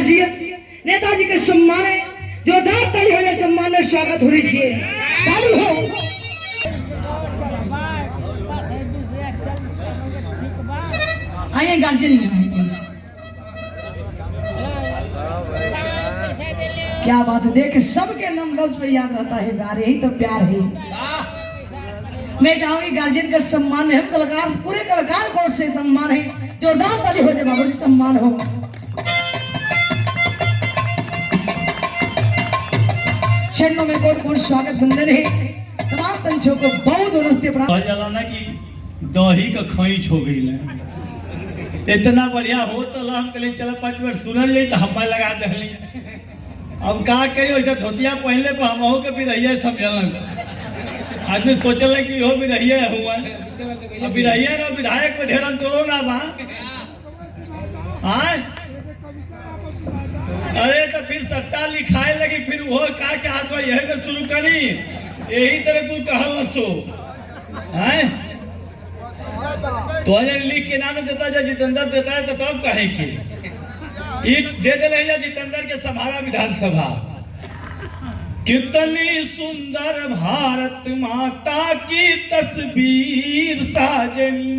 नेताजी के सम्मान है जोरदार ताली हो जाए सम्मान में स्वागत होनी चाहिए ताली हो आइए गार्जियन क्या बात है देख सबके नाम लफ्ज पे याद रहता है यार यही तो प्यार है मैं चाहूंगी गार्जियन का सम्मान में हम कलाकार पूरे कलाकार को से सम्मान है जोरदार ताली हो जाए बाबू जी सम्मान हो चरणों में बहुत बहुत स्वागत वंदन है तमाम पंछियों को बहुत नमस्ते प्रणाम जलाना की दही का खोई हो गई इतना बढ़िया हो तो हम के लिए चला 5 मिनट सुनल जाए तो हमें लगा दे अब का कही वैसे धोतिया पहले पर हम हो के भी रहिए समझल आदमी सोचल कि हो भी रहिए हुआ अभी रहिए ना विधायक में ढेरन तोड़ो ना बा अरे तो फिर सट्टा लिखाए लगी फिर वो का चाहत हो यही में शुरू करी यही तरह तू कहल सो हैं तो अगर लिख के नाम देता है जितेंद्र देता है तो तब कहे कि दे दे रही जितेंद्र के सभारा विधानसभा कितनी सुंदर भारत माता की तस्वीर साजनी